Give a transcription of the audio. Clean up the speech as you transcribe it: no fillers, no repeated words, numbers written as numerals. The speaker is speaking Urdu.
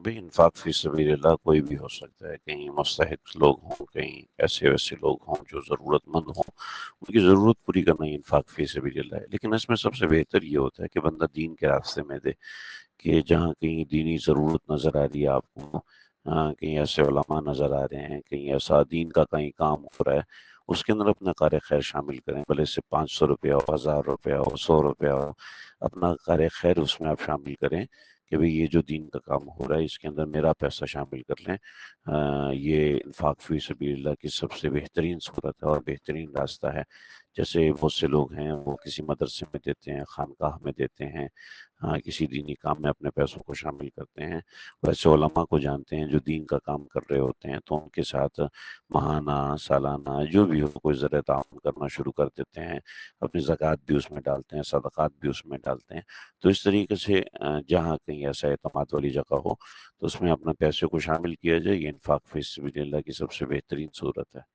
بھئی انفاق فی سبیل اللہ کوئی بھی ہو سکتا ہے، کہیں مستحق لوگ ہوں، کہیں ایسے ویسے لوگ ہوں جو ضرورت مند ہوں، ان کی ضرورت پوری کرنا ہی انفاق فی سبیل اللہ ہے۔ لیکن اس میں سب سے بہتر یہ ہوتا ہے کہ بندہ دین کے راستے میں دے، کہ جہاں کہیں دینی ضرورت نظر آ رہی ہے آپ کو، کہیں ایسے علماء نظر آ رہے ہیں، کہیں ایسا دین کا کہیں کام ہو رہا ہے، اس کے اندر اپنا کار خیر شامل کریں، بھلے سے 500 روپیہ ہو، 1000 روپیہ ہو، 100 روپیہ ہو، اپنا کار خیر اس میں آپ شامل کریں کہ بھئی یہ جو دین کا کام ہو رہا ہے اس کے اندر میرا پیسہ شامل کر لیں۔ یہ انفاق فی سبیل اللہ کی سب سے بہترین صورت ہے اور بہترین راستہ ہے۔ جیسے بہت سے لوگ ہیں وہ کسی مدرسے میں دیتے ہیں، خانقاہ میں دیتے ہیں، کسی دینی کام میں اپنے پیسوں کو شامل کرتے ہیں، ویسے علماء کو جانتے ہیں جو دین کا کام کر رہے ہوتے ہیں تو ان کے ساتھ ماہانہ، سالانہ جو بھی ہو کوئی ذرا تعاون کرنا شروع کر دیتے ہیں، اپنی زکوٰۃ بھی اس میں ڈالتے ہیں، صدقات بھی اس میں ڈالتے ہیں۔ تو اس طریقے سے جہاں کہیں ایسا اعتماد والی جگہ ہو تو اس میں اپنے پیسے کو شامل کیا جائے، یہ انفاق فی سبیل اللہ کی سب سے بہترین صورت ہے۔